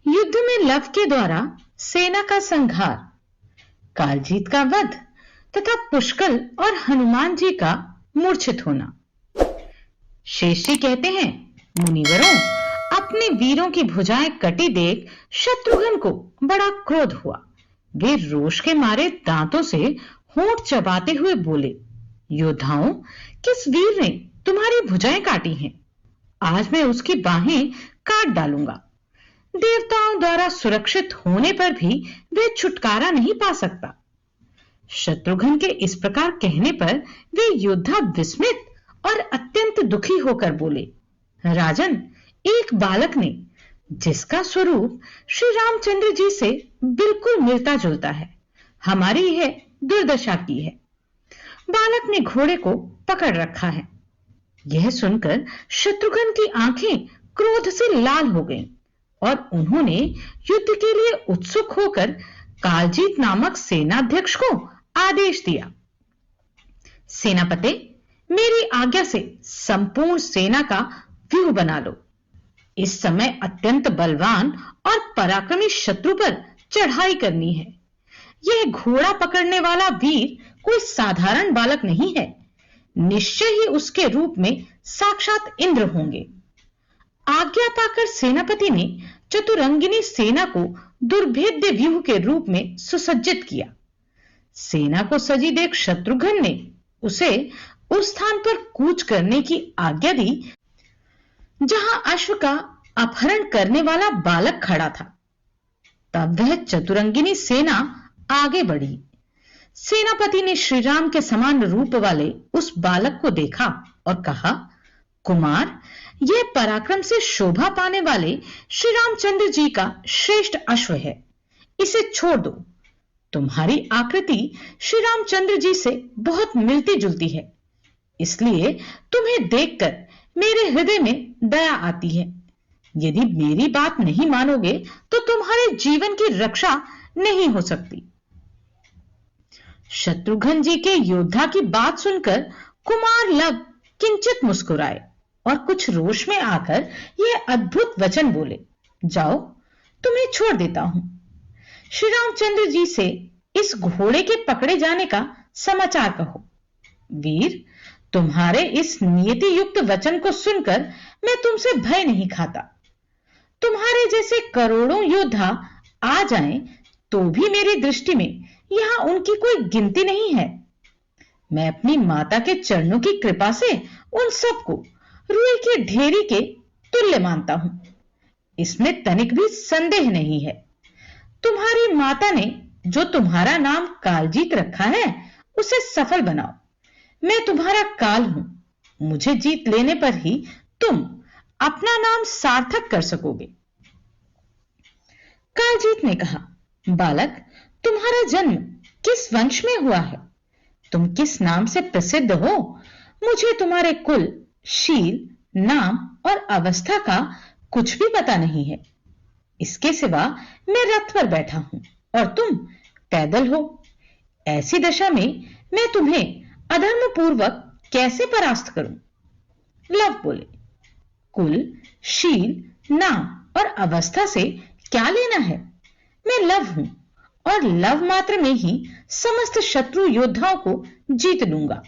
युद्ध में लव के द्वारा सेना का संहार, कालजीत का वध तथा पुष्कल और हनुमान जी का मूर्छित होना। शेष जी कहते हैं, मुनिवरों, अपने वीरों की भुजाएं कटी देख शत्रुघ्न को बड़ा क्रोध हुआ। वे रोष के मारे दांतों से होंठ चबाते हुए बोले, योद्धाओं, किस वीर ने तुम्हारी भुजाएं काटी हैं? आज मैं उसकी बाहें काट डालूंगा। देवताओं द्वारा सुरक्षित होने पर भी वे छुटकारा नहीं पा सकता। शत्रुघ्न के इस प्रकार कहने पर वे योद्धा विस्मित और अत्यंत दुखी होकर बोले, राजन, एक बालक ने, जिसका स्वरूप श्री रामचंद्र जी से बिल्कुल मिलता जुलता है, हमारी यह दुर्दशा की है। बालक ने घोड़े को पकड़ रखा है। यह सुनकर शत्रुघ्न की आंखें क्रोध से लाल हो गईं और उन्होंने युद्ध के लिए उत्सुक होकर कालजीत नामक सेनाध्यक्ष को आदेश दिया, सेनापति, मेरी आज्ञा से संपूर्ण सेना का व्यूह बना लो। इस समय अत्यंत बलवान और पराक्रमी शत्रु पर चढ़ाई करनी है। यह घोड़ा पकड़ने वाला वीर कोई साधारण बालक नहीं है, निश्चय ही उसके रूप में साक्षात इंद्र होंगे। आज्ञा पाकर सेनापति ने चतुरंगिनी सेना को दुर्भेद्य व्यूह के रूप में सुसज्जित किया। सेना को सजी देख शत्रुघ्न ने उसे उस स्थान पर कूच करने की आज्ञा दी जहां अश्व का अपहरण करने वाला बालक खड़ा था। तब वह चतुरंगिनी सेना आगे बढ़ी। सेनापति ने श्रीराम के समान रूप वाले उस बालक को देखा और कहा, कुमार, यह पराक्रम से शोभा पाने वाले श्री रामचंद्र जी का श्रेष्ठ अश्व है, इसे छोड़ दो। तुम्हारी आकृति श्री रामचंद्र जी से बहुत मिलती जुलती है, इसलिए तुम्हें देखकर मेरे हृदय में दया आती है। यदि मेरी बात नहीं मानोगे तो तुम्हारे जीवन की रक्षा नहीं हो सकती। शत्रुघ्न जी के योद्धा की बात सुनकर कुमार लव किंचित मुस्कुराए और कुछ रोष में आकर यह अद्भुत वचन बोले, जाओ, तुम्हें छोड़ देता हूं। श्री रामचंद्र जी से इस घोड़े के पकड़े जाने का समाचार कहो। वीर, तुम्हारे इस नियति युक्त वचन को सुनकर मैं तुमसे भय नहीं खाता। तुम्हारे जैसे करोड़ों योद्धा आ जाएं तो भी मेरी दृष्टि में यहां उनकी कोई गिनती नहीं है। मैं अपनी माता के चरणों की कृपा से उन सबको रुई की ढेरी के तुल्य मानता हूं, इसमें तनिक भी संदेह नहीं है। तुम्हारी माता ने जो तुम्हारा नाम कालजीत रखा है, उसे सफल बनाओ। मैं तुम्हारा काल हूं, मुझे जीत लेने पर ही तुम अपना नाम सार्थक कर सकोगे। कालजीत ने कहा, बालक, तुम्हारा जन्म किस वंश में हुआ है? तुम किस नाम से प्रसिद्ध हो? मुझे तुम्हारे कुल, शील, नाम और अवस्था का कुछ भी पता नहीं है। इसके सिवा मैं रथ पर बैठा हूं और तुम पैदल हो। ऐसी दशा में मैं तुम्हें अधर्म पूर्वक कैसे परास्त करूं? लव बोले, कुल, शील, नाम और अवस्था से क्या लेना है? मैं लव हूं और लव मात्र में ही समस्त शत्रु योद्धाओं को जीत लूंगा।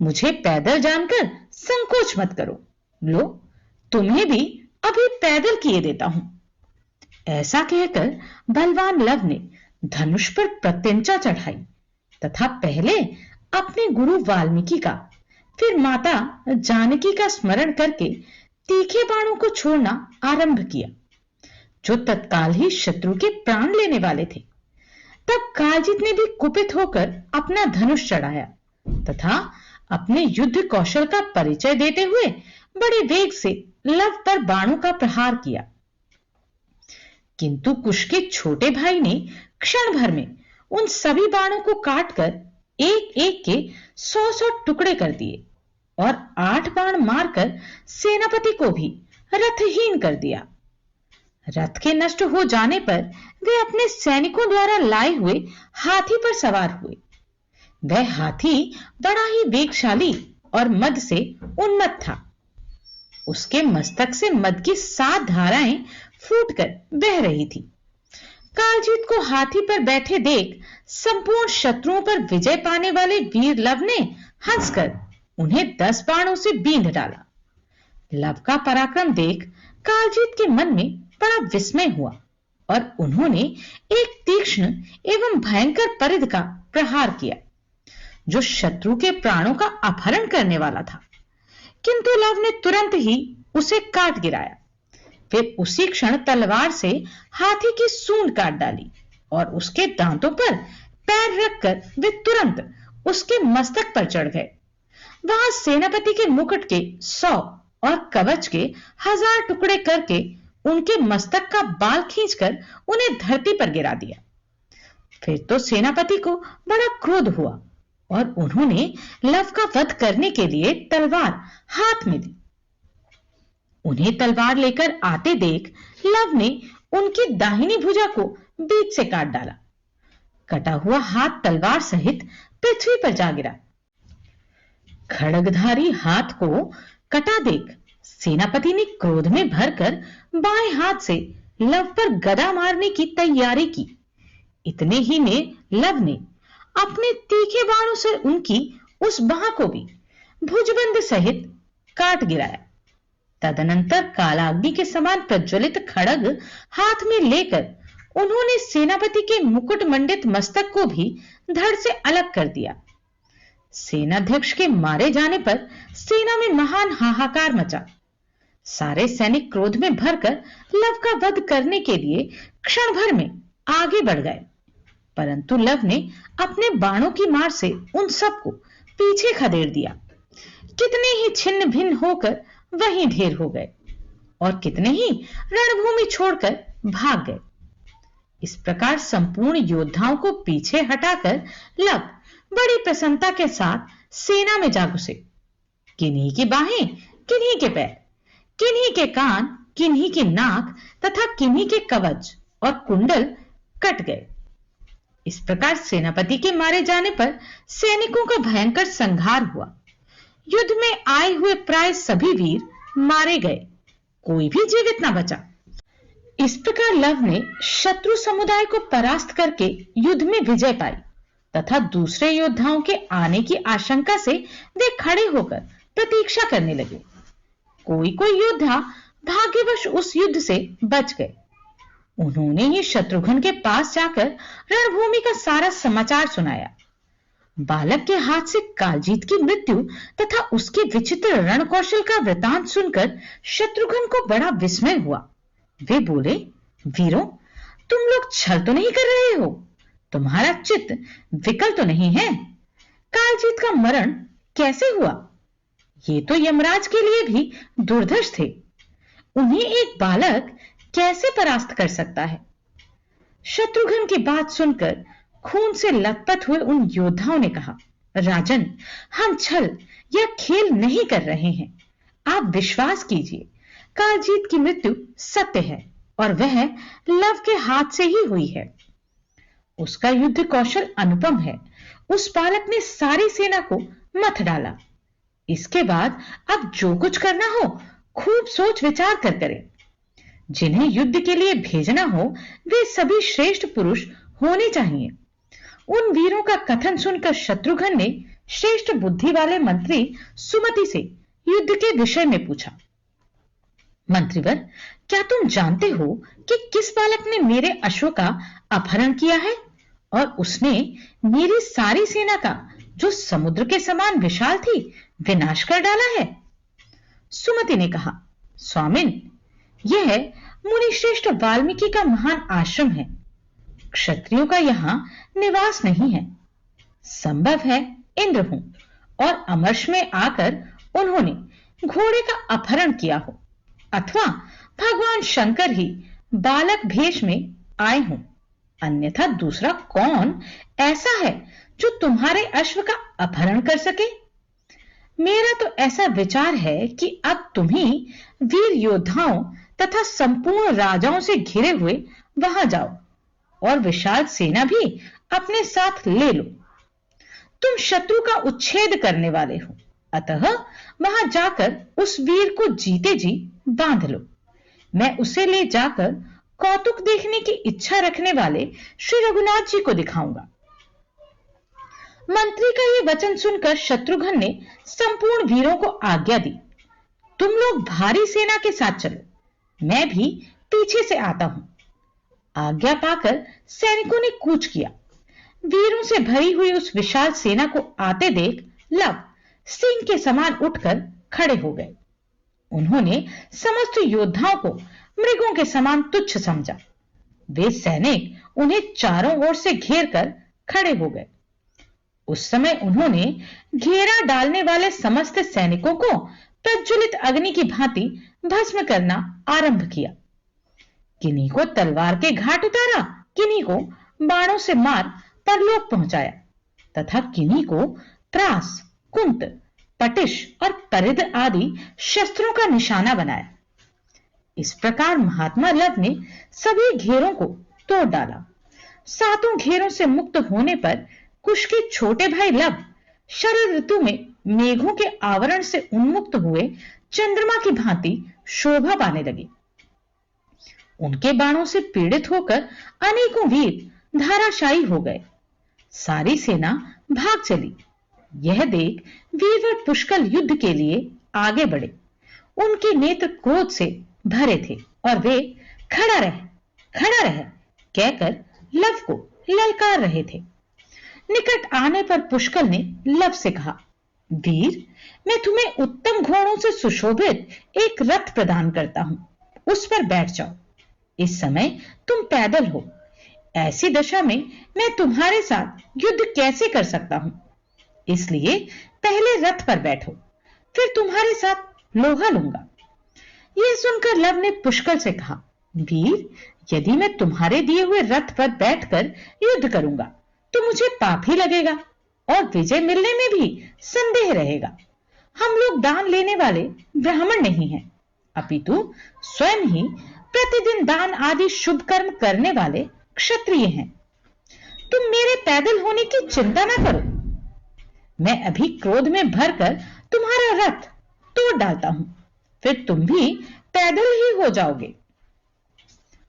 मुझे पैदल जानकर संकोच मत करो। लो, तुम्हें भी अभी पैदल किए देता हूं। ऐसा कहकर बलवान लव ने धनुष पर प्रत्यंचा चढ़ाई तथा पहले अपने गुरु वाल्मीकि का, फिर माता जानकी का स्मरण करके तीखे बाणों को छोड़ना आरंभ किया, जो तत्काल ही शत्रु के प्राण लेने वाले थे। तब कालजीत ने भी कुपित होकर अपना धनुष चढ़ाया तथा अपने युद्ध कौशल का परिचय देते हुए बड़े वेग से लव पर बाणों का प्रहार किया। किंतु कुश के छोटे भाई ने क्षण भर में उन सभी बाणों को काटकर एक एक के 100-100 टुकड़े कर दिए और 8 बाण मारकर सेनापति को भी रथहीन कर दिया। रथ के नष्ट हो जाने पर वे अपने सैनिकों द्वारा लाए हुए हाथी पर सवार हुए। वह हाथी बड़ा ही वेगशाली और मद से उन्मत्त था। उसके मस्तक से मद की 7 धाराएं फूटकर बह रही थी। कालजीत को हाथी पर बैठे देख संपूर्ण शत्रुओं पर विजय पाने वाले वीर लव ने हंसकर उन्हें 10 बाणों से बींध डाला। लव का पराक्रम देख कालजीत के मन में बड़ा विस्मय हुआ और उन्होंने एक तीक्ष्ण एवं भयंकर परिध का प्रहार किया जो शत्रु के प्राणों का अपहरण करने वाला था, किंतु लव ने तुरंत ही उसे काट गिराया। फिर उसी क्षण तलवार से हाथी की सूंड काट डाली और उसके दांतों पर पैर रखकर वे तुरंत उसके मस्तक पर चढ़ गए। वहां सेनापति के मुकुट के 100 और कवच के 1000 टुकड़े करके उनके मस्तक का बाल खींचकर उन्हें धरती पर गिरा दिया। फिर तो सेनापति को बड़ा क्रोध हुआ और उन्होंने लव का वध करने के लिए तलवार हाथ में ली। उन्हें तलवार लेकर आते देख लव ने उनकी दाहिनी भुजा को बीच से काट डाला। कटा हुआ हाथ तलवार सहित पृथ्वी पर जा गिरा। खड्गधारी हाथ को कटा देख सेनापति ने क्रोध में भरकर बाएं हाथ से लव पर गदा मारने की तैयारी की। इतने ही में लव ने अपने तीखे बाणों से उनकी उस बाह को भी भुजबंद सहित काट गिराया। तदनंतर कालाग्नि के समान प्रज्वलित खड्ग हाथ में लेकर उन्होंने सेनापति के मुकुट मंडित मस्तक को भी धड़ से अलग कर दिया। सेनाध्यक्ष के मारे जाने पर सेना में महान हाहाकार मचा। सारे सैनिक क्रोध में भरकर लव का वध करने के लिए क्षण भर में आगे बढ़ गए, परंतु लव ने अपने बाणों की मार से उन सबको पीछे खदेड़ दिया। कितने ही छिन्न भिन्न होकर वहीं ढेर हो गए और कितने ही रणभूमि छोड़कर भाग गए। इस प्रकार संपूर्ण योद्धाओं को पीछे हटाकर लव बड़ी प्रसन्नता के साथ सेना में जा घुसे। किन्हीं की बाहें, किन्हीं के पैर, किन्हीं के कान, किन्हीं की नाक तथा किन्हीं के कवच और कुंडल कट गए। इस प्रकार सेनापति के मारे जाने पर सैनिकों का भयंकर संहार हुआ। युद्ध में आए हुए प्राय सभी वीर मारे गए, कोई भी जीवित न बचा। इस प्रकार लव ने शत्रु समुदाय को परास्त करके युद्ध में विजय पाई तथा दूसरे योद्धाओं के आने की आशंका से वे खड़े होकर प्रतीक्षा करने लगे। कोई कोई योद्धा भाग्यवश उस युद्ध से बच गए। उन्होंने ही शत्रुघ्न के पास जाकर रणभूमि का सारा समाचार सुनाया। बालक के हाथ से कालजीत की मृत्यु तथा उसके विचित्र रण कौशल का वृतांत सुनकर शत्रुघ्न को बड़ा विस्मय हुआ। वे बोले, वीरों, तुम लोग छल तो नहीं कर रहे हो? तुम्हारा चित्त विकल तो नहीं है? कालजीत का मरण कैसे हुआ? ये तो यमराज के लिए भी दुर्धर्ष थे। उन्हें एक बालक कैसे परास्त कर सकता है? शत्रुघ्न की बात सुनकर खून से लथपथ हुए उन योद्धाओं ने कहा, राजन, हम छल या खेल नहीं कर रहे हैं। आप विश्वास कीजिए, कालजीत की मृत्यु सत्य है और वह लव के हाथ से ही हुई है। उसका युद्ध कौशल अनुपम है। उस बालक ने सारी सेना को मथ डाला। इसके बाद अब जो कुछ करना हो खूब सोच विचार कर करें। जिन्हें युद्ध के लिए भेजना हो वे सभी श्रेष्ठ पुरुष होने चाहिए। उन वीरों का कथन सुनकर शत्रुघ्न ने श्रेष्ठ बुद्धि वाले मंत्री सुमति से युद्ध के विषय में पूछा। मंत्रीवर, क्या तुम जानते हो कि किस बालक ने मेरे अश्व का अपहरण किया है और उसने मेरी सारी सेना का, जो समुद्र के समान विशाल थी, विनाश कर डाला है? सुमति ने कहा, स्वामिन, यह मुनिश्रेष्ठ वाल्मीकि का महान आश्रम है। क्षत्रियों का यहां निवास नहीं है। संभव है इंद्र हूं और अमर्ष में आकर उन्होंने घोड़े का अपहरण किया हो, अथवा भगवान शंकर ही बालक भेष में आए हों। अन्यथा दूसरा कौन ऐसा है जो तुम्हारे अश्व का अपहरण कर सके? मेरा तो ऐसा विचार है कि अब तुम ही वीर योद्धाओं तथा संपूर्ण राजाओं से घिरे हुए वहां जाओ और विशाल सेना भी अपने साथ ले लो। तुम शत्रु का उच्छेद करने वाले हो, अतः वहां जाकर उस वीर को जीते जी बांध लो। मैं उसे ले जाकर कौतुक देखने की इच्छा रखने वाले श्री रघुनाथ जी को दिखाऊंगा। मंत्री का यह वचन सुनकर शत्रुघ्न ने संपूर्ण वीरों को आज्ञा दी, तुम लोग भारी सेना के साथ चलो, मैं भी पीछे से आता हूं। आज्ञा पाकर सैनिकों ने कूच किया। वीरों से भरी हुई उस विशाल सेना को आते देख लव सिंह के समान उठकर खड़े हो गए। उन्होंने समस्त योद्धाओं को मृगों के समान तुच्छ समझा। वे सैनिक उन्हें चारों ओर से घेर कर खड़े हो गए। उस समय उन्होंने घेरा डालने वाले समस्त सैनिकों को प्रज्वलित अग्नि की भांति भस्म करना आरंभ किया। किन्हीं को तलवार के घाट उतारा, किन्हीं को बाणों से मार परलोक पहुंचाया तथा किन्हीं को त्रास, कुंत, पटिश और परिध आदि शस्त्रों का निशाना बनाया। इस प्रकार महात्मा लव ने सभी घेरों को तोड़ डाला। सातों घेरों से मुक्त होने पर कुश के छोटे भाई लव शरद ऋतु में मेघों के आवरण से उन्मुक्त हुए चंद्रमा की भांति शोभा पाने लगे। उनके बाणों से पीड़ित होकर अनेकों वीर धाराशायी हो गए। सारी सेना भाग चली। यह देख वीरवर पुष्कल युद्ध के लिए आगे बढ़े। उनके नेत्र क्रोध से भरे थे और वे खड़ा रह कहकर लव को ललकार रहे थे। निकट आने पर पुष्कल ने लव से कहा, वीर, मैं तुम्हें उत्तम घोड़ों से सुशोभित एक रथ प्रदान करता हूं, उस पर बैठ जाओ। इस समय तुम पैदल हो, ऐसी दशा में मैं तुम्हारे साथ युद्ध कैसे कर सकता हूं? इसलिए पहले रथ पर बैठो, फिर तुम्हारे साथ लोहा लूंगा। यह सुनकर लव ने पुष्कल से कहा, वीर, यदि मैं तुम्हारे दिए हुए रथ पर बैठकर युद्ध करूंगा तो मुझे पाप ही लगेगा और विजय मिलने में भी संदेह रहेगा। हम लोग दान लेने वाले ब्राह्मण नहीं हैं, अपितु स्वयं ही प्रतिदिन दान आदि शुभ कर्म करने वाले क्षत्रिय हैं। तुम मेरे पैदल होने की चिंता ना करो, मैं अभी क्रोध में भरकर तुम्हारा रथ तोड़ डालता हूं, फिर तुम भी पैदल ही हो जाओगे।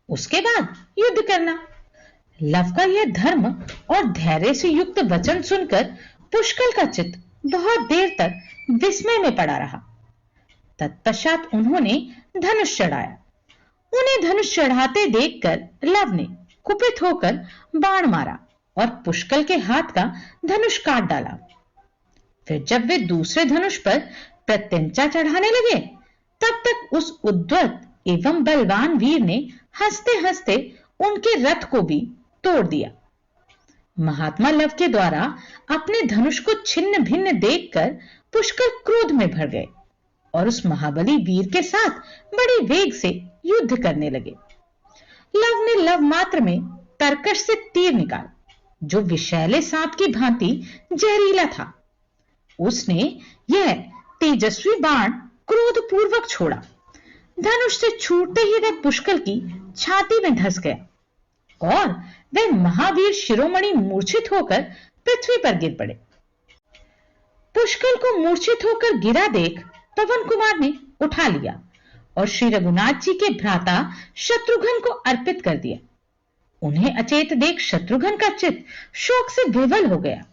उसके बाद युद्ध करना। लव का यह धर्म और धैर्य से युक्त वचन सुनकर पुष्कल का चित्त बहुत देर तक विस्मय में पड़ा रहा। तत्पश्चात उन्होंने धनुष चढ़ाया। उन्हें धनुष चढ़ाते देखकर लव ने कुपित होकर बाण मारा और पुष्कल के हाथ का धनुष काट डाला। फिर जब वे दूसरे धनुष पर प्रत्यंचा चढ़ाने लगे, तब तक उस उद्वत एवं बलवान वीर ने हंसते हंसते उनके रथ को भी तोड़ दिया। महात्मा लव के द्वारा अपने धनुष को छिन्न भिन्न देखकर पुष्कल क्रोध में भर गए और उस महाबली वीर के साथ बड़े वेग से युद्ध करने लगे। लव ने लव मात्र में तरकश से तीर निकाला, जो विषैले सांप की भांति जहरीला था। उसने यह तेजस्वी बाण क्रोधपूर्वक छोड़ा। धनुष से छूटते ही वह पुष्कल की छाती में धंस गया और वह महावीर शिरोमणि मूर्छित होकर पृथ्वी पर गिर पड़े। पुष्कल को मूर्छित होकर गिरा देख पवन कुमार ने उठा लिया और श्री रघुनाथ जी के भ्राता शत्रुघ्न को अर्पित कर दिया। उन्हें अचेत देख शत्रुघ्न का चित्त शोक से विवल हो गया।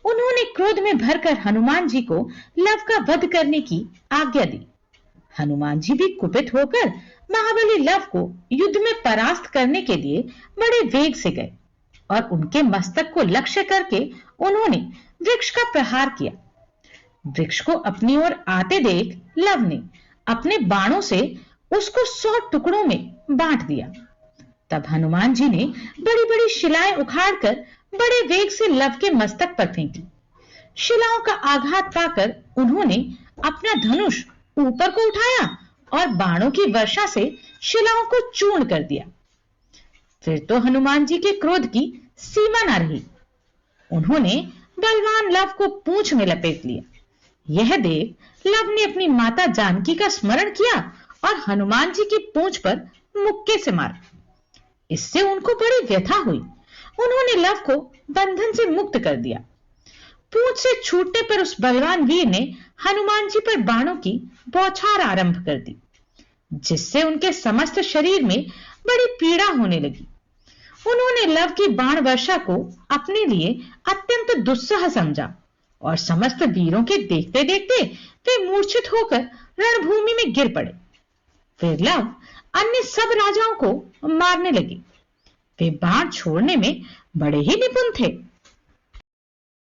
उन्होंने क्रोध में भरकर हनुमान जी को लव का वध करने की आज्ञा दी। हनुमान जी भी कुपित होकर महाबली लव को युद्ध में परास्त करने के लिए बड़े वेग से गए और उनके मस्तक को लक्ष्य करके उन्होंने वृक्ष का प्रहार किया। वृक्ष को अपनी ओर आते देख लव ने अपने बाणों से उसको 100 टुकड़ों में बांट दिया। तब हनुमान जी ने बड़ी बड़ी शिलाएं उखाड़कर बड़े वेग से लव के मस्तक पर फेंकी। शिलाओं का आघात पाकर उन्होंने अपना धनुष ऊपर को उठाया और बाणों की वर्षा से शिलाओं को चूर्ण कर दिया। फिर तो हनुमान जी के क्रोध की सीमा न रही। उन्होंने बलवान लव को पूंछ में लपेट लिया। यह देख लव ने अपनी माता जानकी का स्मरण किया और हनुमान जी की पूंछ पर मुक्के से मारा। इससे उनको बड़ी व्यथा हुई। उन्होंने लव को बंधन से मुक्त कर दिया। पूंछ से छूटने पर उस बलवान वीर ने हनुमान जी पर बाणों की बौछार आरंभ कर दी। जिससे उनके समस्त शरीर में बड़ी पीड़ा होने लगी। उन्होंने लव की बाण वर्षा को अपने लिए अत्यंत दुस्सह समझा और समस्त वीरों के देखते देखते वे मूर्छित होकर रणभूमि में गिर पड़े। फिर लव अन्य सब राजाओं को मारने लगे। वे बाण छोड़ने में बड़े ही निपुण थे।